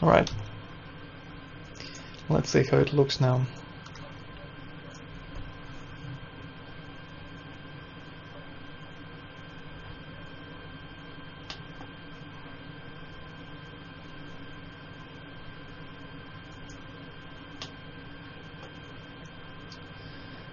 Alright, let's see how it looks now.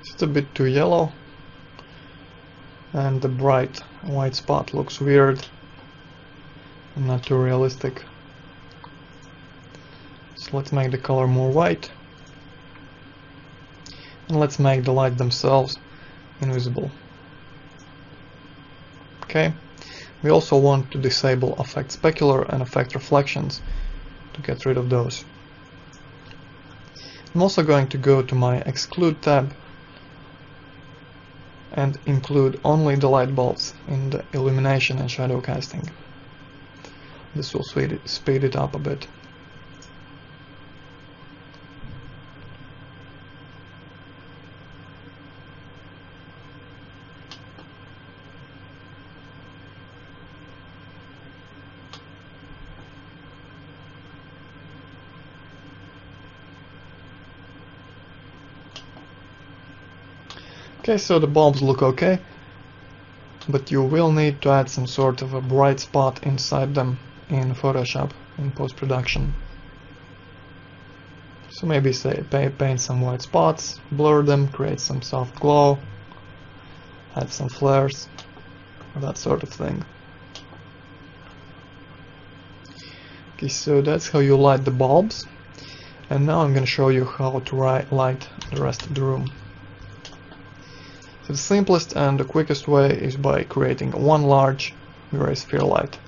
It's a bit too yellow, and the bright white spot looks weird and not too realistic. So let's make the color more white, and let's make the lights themselves invisible. Okay, we also want to disable affect specular and affect reflections to get rid of those. I'm also going to go to my exclude tab and include only the light bulbs in the illumination and shadow casting. This will speed it up a bit. Okay, so the bulbs look okay, but you will need to add some sort of a bright spot inside them in Photoshop in post-production. So maybe say paint some white spots, blur them, create some soft glow, add some flares, that sort of thing. Okay, so that's how you light the bulbs, and now I'm going to show you how to light the rest of the room. So the simplest and the quickest way is by creating one large gray sphere light.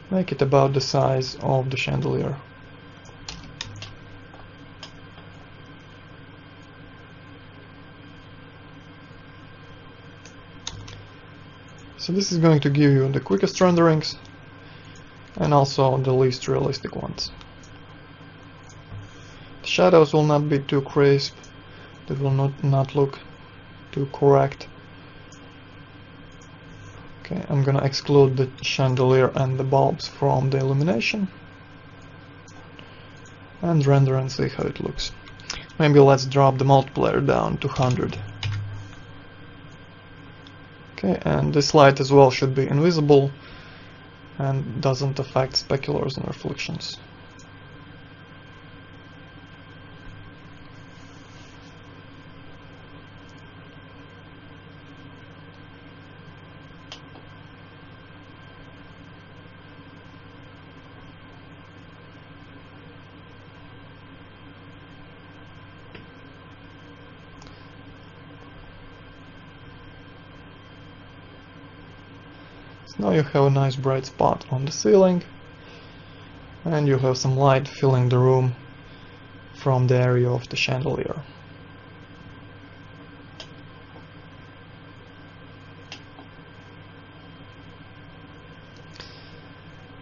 Make it about the size of the chandelier. So this is going to give you the quickest renderings and also the least realistic ones. The shadows will not be too crisp. It will not look too correct. Okay, I'm gonna exclude the chandelier and the bulbs from the illumination and render and see how it looks. Maybe let's drop the multiplier down to 100. Okay, and this light as well should be invisible and doesn't affect speculars and reflections. Now you have a nice bright spot on the ceiling, and you have some light filling the room from the area of the chandelier.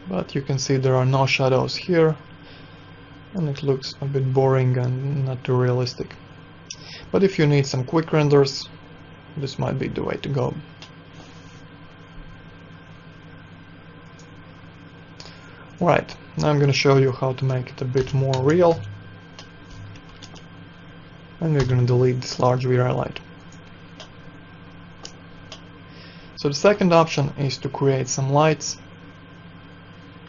But you can see there are no shadows here, and it looks a bit boring and not too realistic. But if you need some quick renders, this might be the way to go. Right, now I'm going to show you how to make it a bit more real, and we're going to delete this large VRI light. So the second option is to create some lights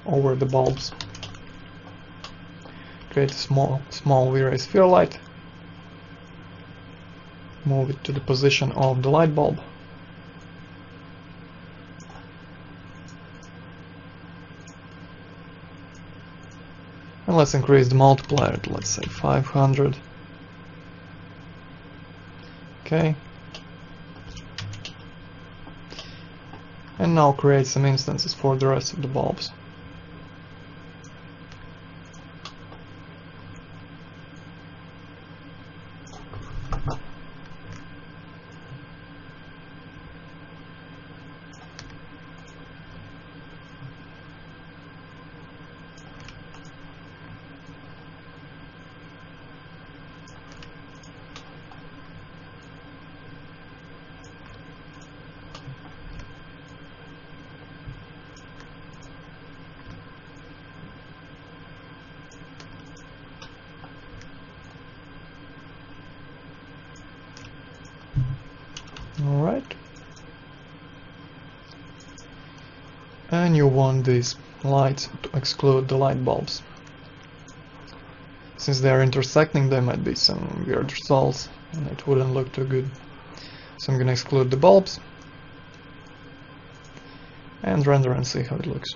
over the bulbs. Create a small VRI sphere light, move it to the position of the light bulb. And let's increase the multiplier to, let's say, 500. Okay. And now create some instances for the rest of the bulbs. Alright. And you want these lights to exclude the light bulbs. Since they are intersecting, there might be some weird results and it wouldn't look too good. So I'm gonna exclude the bulbs and render and see how it looks.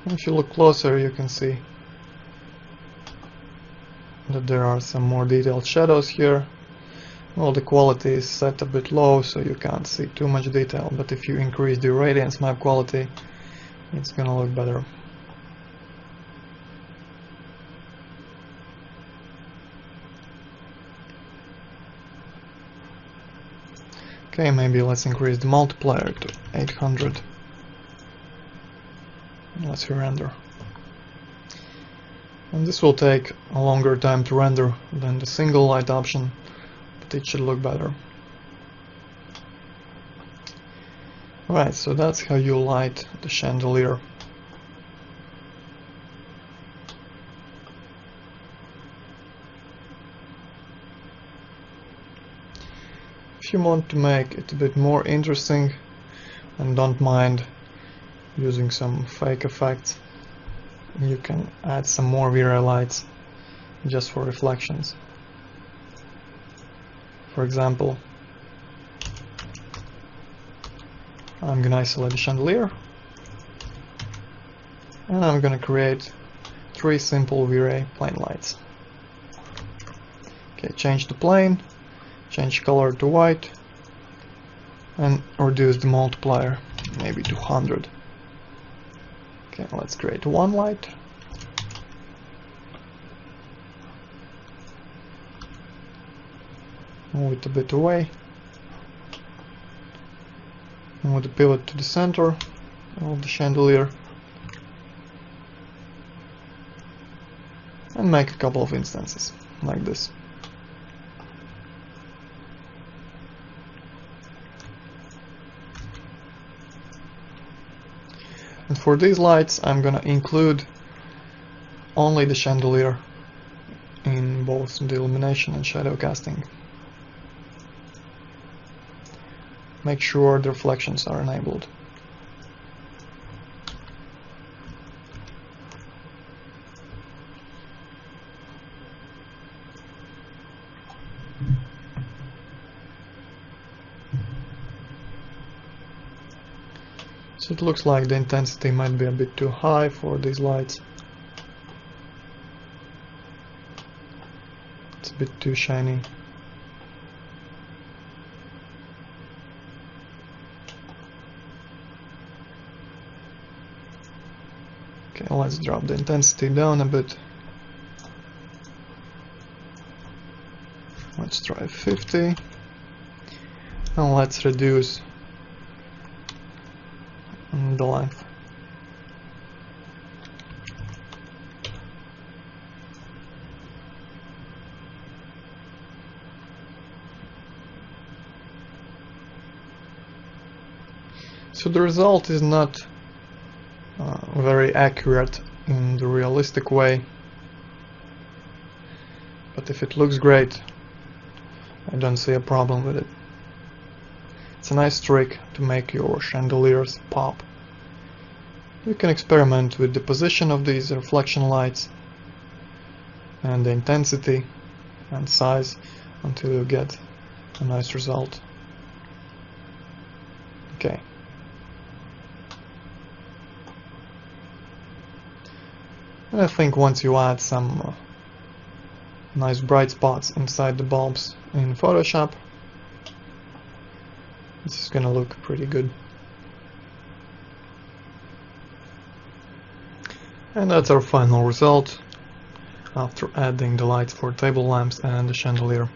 If you look closer, you can see that there are some more detailed shadows here. Well, the quality is set a bit low, so you can't see too much detail, but if you increase the radiance map quality, it's gonna look better. Okay, maybe let's increase the multiplier to 800. Let's re-render. And this will take a longer time to render than the single light option, but it should look better. Alright, so that's how you light the chandelier. If you want to make it a bit more interesting and don't mind using some fake effects, you can add some more VRA lights just for reflections. For example, I'm gonna isolate the chandelier and I'm gonna create 3 simple V-Ray plane lights. Okay, change the plane, change color to white, and reduce the multiplier maybe to 100. Okay, let's create 1 light. Move it a bit away. Move the pivot to the center of the chandelier. And make a couple of instances, like this. And for these lights, I'm gonna include only the chandelier in both the illumination and shadow casting. Make sure the reflections are enabled. So it looks like the intensity might be a bit too high for these lights. It's a bit too shiny. Okay, let's drop the intensity down a bit. Let's try 50. And let's reduce the length. So the result is not very accurate in the realistic way, but if it looks great, I don't see a problem with it. It's a nice trick to make your chandeliers pop. You can experiment with the position of these reflection lights and the intensity and size until you get a nice result. Okay. And I think once you add some nice bright spots inside the bulbs in Photoshop. This is gonna look pretty good. And that's our final result after adding the lights for table lamps and the chandelier.